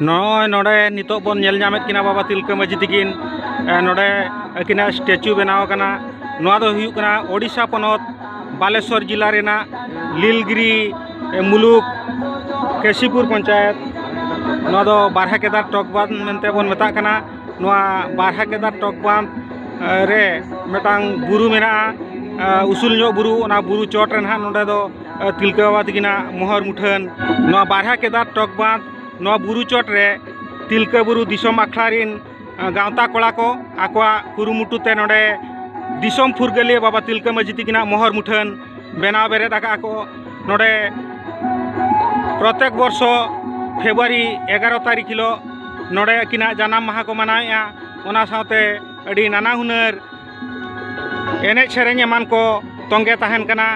नॉय नोडे नितो बन नेल नामेत किना बाबा तिलका माजी तकिन नोडे किना स्टैचू बनाव कना नोआ दो हुयु कना ओडिशा पनोत बालेश्वर जिला रेना लीलगिरी मुलुक केशीपुर पंचायत नोआ दो बारहा केदार टॉकबांध मेनते बन मेता कना नोआ बारहा केदार टॉकबांध रे मेटांग बुरु मेना उसूल जो बुरु ओना बुरु चोट रेन हा नोडे दो तिलका बाबा तकिना मोहर मुठन नोआ बारहा केदार टॉकबांध नोआ बुरु चोट रे तिलका बुरु दिसम आखलारिन गावता कोड़ा को आकवा कुरुमुटुते नोडे दिसम फुरगलिया बाबा तिलका माजी तकिना मोहर मुठन बेनाव बेरेद आका को नोडे प्रत्येक वर्ष फेब्रुआरी 11 तारीख हिलो नोडे किना जानाम माहा को मनाया ओना साथे अडी नाना हुनर एने सेरेñ एमान को तोंगे तहन कना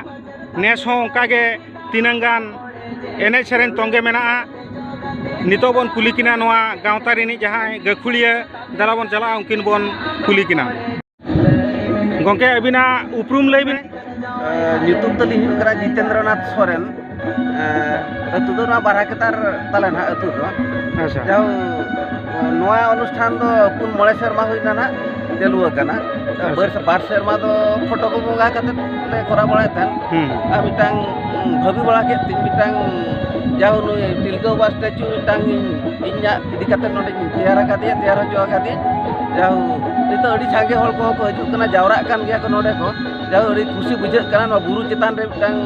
नेस हो ओंकागे तिनंगान एने सेरेñ तोंगे मेना नितो बन कुली किना नोआ गावता रिनी जहां गखुलिया दला बन चला उनकिन बन कुली किना गंके अबिना उपरुम लई बिन ᱧᱩᱛᱩᱢ ᱛᱟᱹᱞᱤᱧ ᱦᱩᱭᱩᱜ ᱠᱟᱱᱟ ᱡᱤᱛᱮᱱᱫᱨᱚᱱᱟᱛᱷ ᱥᱚᱨᱮᱱ ᱟᱹᱛᱩ ᱫᱚ ᱱᱚᱣᱟ ᱵᱟᱨᱦᱟ ᱠᱮᱛᱟᱨ ᱛᱟᱞᱮ ᱱᱟᱦᱟᱜ ᱟᱹᱛᱩ ᱫᱚ अच्छा ᱡᱟᱣ ᱱᱚᱣᱟ ᱚᱱᱩᱥᱴᱷᱟᱱ ᱫᱚ ᱯᱩᱱ ᱢᱚᱬᱮ ᱥᱮᱨᱢᱟ ᱦᱩᱭᱱᱟ ᱱᱟᱦᱟᱜ ᱪᱟᱹᱞᱩ ᱟᱠᱟᱱᱟ ᱵᱟᱨ ᱥᱮᱨᱢᱟ ᱫᱚ ᱯᱷᱚᱴᱚ ᱠᱚ ᱵᱚᱸᱜᱟ ᱠᱟᱛᱮᱫ ᱞᱮ ᱠᱚᱨᱟᱣ ᱵᱟᱲᱟᱭᱮᱫ ᱛᱟᱦᱮᱱ ᱟᱨ ᱢᱤᱫᱴᱟᱝ ᱵᱷᱟᱹᱵᱤ ᱵᱟᱲᱟ ᱠᱮᱫ ᱛᱤᱧ ᱢᱤᱫᱴᱟᱝ ᱡᱟᱣ ᱱᱩᱭ ᱛᱤᱞᱠᱟᱹ ᱵᱟᱵᱟ ᱥᱴᱮᱪᱩ ᱢᱤᱫᱴᱟᱝ ᱤᱧᱟᱹᱜ ᱤᱫᱤ ᱠᱟᱛᱮᱫ ᱱᱚᱰᱮᱧ ᱛᱮᱭᱟᱨ ᱟᱠᱟᱫᱮᱭᱟ ᱛᱮᱭᱟᱨ ᱦᱚᱪᱚ ᱟᱠᱟᱫᱮᱭᱟ ᱡᱟᱣ ᱱᱤᱛᱚᱜ ᱟᱹᱰᱤ ᱥᱟᱸᱜᱮ ᱦᱚᱲ ᱠᱚᱦᱚᱸ ᱠᱚ ᱦᱤᱡᱩᱜ ᱠᱟᱱᱟ ᱡᱟᱣᱨᱟᱜ ᱠᱟᱱ ᱜᱮᱭᱟ ᱠᱚ ᱱᱚᱰᱮ ᱠᱚ ᱡᱟᱣ ᱟᱹᱰᱤ ᱠᱩᱥᱤ ᱵᱩᱡᱷᱟᱹᱜ ᱠᱟᱱᱟ ᱱᱚᱣᱟ ᱵᱩᱨᱩ ᱪᱮᱛᱟᱱ ᱨᱮ ᱢᱤᱫᱴᱟᱝ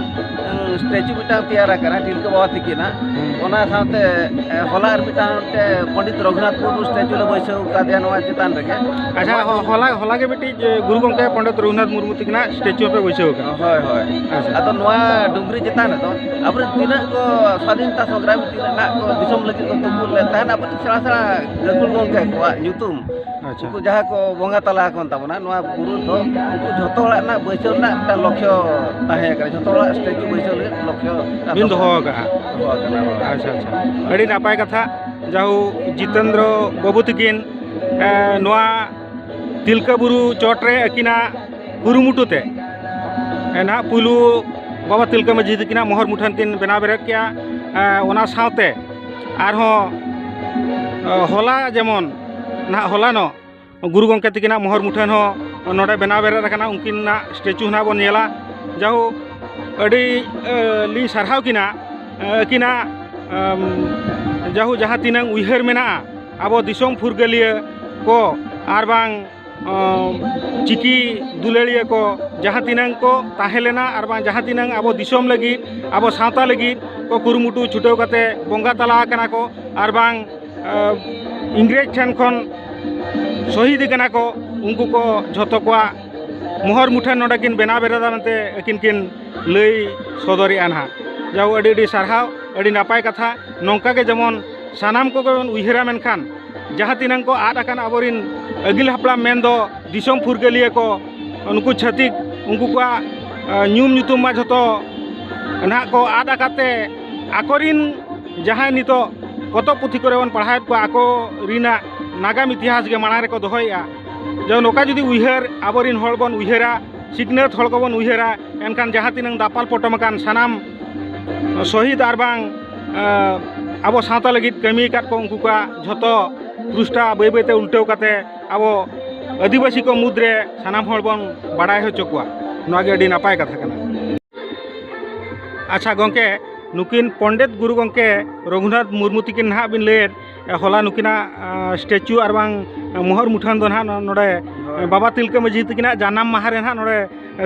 ᱥᱴᱮᱪᱩ ᱢᱤᱫᱴᱟᱝ ᱛᱮᱭᱟर ᱟᱠᱟᱱᱟ ᱛᱤᱞᱠᱟᱹ ᱵᱟᱵᱟ ᱛᱤᱠᱤᱱᱟᱜ ᱚᱱᱟ ᱥᱟᱶᱛᱮ ᱦᱚᱞᱟ ᱟᱨ ᱢᱤᱫᱴᱟᱝ ᱯᱚᱸᱰᱤᱛ ᱨᱚᱜᱷᱩᱱᱟᱛᱷ ᱢᱩᱨᱢᱩ ᱥᱴᱮᱪᱩ ᱞᱮ ᱵᱟᱹᱭᱥᱟᱹᱣ ᱟᱠᱟᱫᱮᱭᱟ ᱱᱚᱣᱟ ᱪᱮᱛᱟᱱ ᱨᱮᱜᱮ अच्छा होला के बेटी गुरु गंके पंडित रघुनाथ मुर्मू तकिना स्टेचू पे बैसव का ᱦᱳᱭ ᱦᱳᱭ ᱟᱫᱚ ᱱᱚᱣᱟ ᱰᱩᱝᱨᱤ ᱪᱮᱛᱟᱱ ᱨᱮᱫᱚ ᱟᱵᱚᱨᱮᱱ ᱛᱤᱱᱟᱹᱜ ᱠᱚ ᱥᱟᱫᱷᱤᱱᱚᱛᱟ ᱥᱚᱝᱜᱨᱟᱢী ᱛᱤᱱᱟᱹᱜ ᱠᱚ ᱫᱤᱥᱚᱢ ᱞᱟᱹᱜᱤᱫ ᱠᱚ ᱛᱩᱯᱩᱜ ᱞᱮᱫ ᱛᱟᱦᱮᱱ ᱟᱵᱚᱨᱮᱱ ᱥᱮᱬᱟ ᱥᱮᱬᱟ ᱜᱟᱹᱠᱷᱩᱲ ᱜᱚᱝᱠᱮ ᱠᱚᱣᱟᱜ ᱧᱩᱛᱩᱢ अच्छा उनको जहाँ को बंगा तला आकन ताबना नोआ बुरु दो उनको झोतो हळा ना बैसव ना ता लक्ष्य ताहे करे झोतो हळा स्टेचू बैसव ले लक्ष्य बिन दोहो का अच्छा अच्छा अड़ी नापाय कथा जाहु जितेंद्र बाबू तकिन नोआ तिलका बुरु चोटरे अकिना कुरुमुटुते ना पुलु बाबा तिलका माजी तकिना मोहर मुठन किन बेना बेरेद किया ओना सावते आरहो होला जेमन ना होला नो गुरु गंके तकिना मोहर मुठन हो नोडे बेना बेरेद रखना उनकिना स्टेचू ना बन नेला जाहु अड़ी ली सरहाव किना किना जाहु जहाँ तिनंग उइहर मेना आबो दिसोम फुरगलिया को आरबांग चिकी दुलेलिया को जहाँ तिनंग को ताहेलेना आरबांग जहाँ तिनंग आबो दिसोम लगी आबो सावता लगी को कुरुमुटु छुटेव कते बोंगा तला कना को आरबांग इंग्रेज ठेन खन शहीद कना को उनको को झोतो को मोहर मुठन नोडे किन बेना बेरेदा मनते किन किन लई सदरी आनहा जाव अड़ी अड़ी सारहाव अड़ी नापाय कथा नौका के जेमन सानाम को उइहरा मेनखान जहाँ तिनंग को आद आकान आबोरिन अगिल हपलाम मेन दो दिसोम फुरगलिया को उनको छतिक उनको को न्यूम ᱧᱩᱛᱩᱢ मा झोतो ना को आद आकाते आकोरिन जहाँ नितो पतब पुथी करे बन पढ़ाएत को आको रिना नागाम इतिहास के माना रे को दोहया जो नोका जुदी उइहर आबोरिन हड़ बन उइहरा सिकनत हड़ को बन उइहरा एनखान जहाँ तिनंग दापाल पटमकान सानाम शहीद आरबांग आबो सावता लगित कमी काट को उनको का झोतो पृष्ठा बै बैते उल्टेव काते आबो आदिवासी को मुद्रे सानाम हड़ बन बाडाय हो चुकवा नोआ गे अडी नापाय कथा कना अच्छा गंके नुकिन पंडित गुरु गंके रघुनाथ मुर्मू तकिन ना बिन लेर होला नुकिना स्टेचू आरबांग मोहर मुठन दो ना नोडे बाबा तिलका माजी तकिना जानाम माहा रे ना नोडे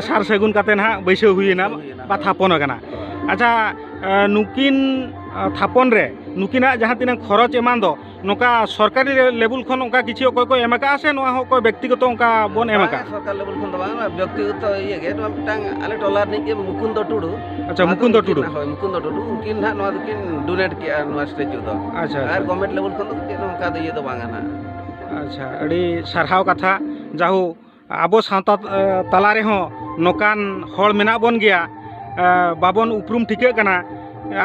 सार सगुन काते ना बैसो हुइना बा थापन कना अच्छा नुकिन थापन रे नुकिना जहाँ तिना खरच एमान दो नोका सरकारी लेवल खन ओका किछि ओको को एमका से नोआ हो को व्यक्तिगत ओका बन एमका सरकार लेवल खन दबा व्यक्तिगत ये गे नोआ मिटांग आले टोलार नि के मुकुंद टुडू अच्छा मुकुंद टुडू होय मुकुंद टुडू उनकिन ना नोआ दुकिन डोनेट किया नोआ स्टेचू दो अच्छा आर गवर्नमेंट लेवल खन दो के नोका दो ये दो बांगा ना अच्छा अड़ी सरहाव कथा जाहु आबो सावता तला रे हो नोकान हड़ मेना बन गया बाबन उपरुम ठिके कना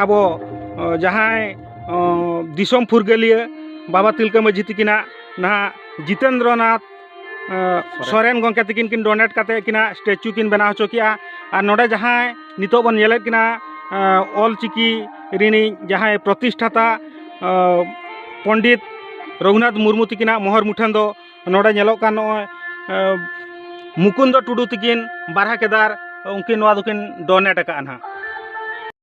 आबो जहाँ दिसोम फुरगलिया बाबा तिलका माजी तकिना ना जितेंद्रनाथ सोरेन गंके तकिन किन डोनेट काते किना स्टेचू किन बना हचो किया और नोडे जहाँ नितो बन नेलेद किना ऑल चिकी रिनी जहाँ प्रतिष्ठाता पंडित रघुनाथ मुर्मू तकिना मोहर मुठन दो नोडे नेलोग कान नॉय मुकुंद टुडू तकिन बारहा केदार उनकिन नोआ दोकिन डोनेट का ना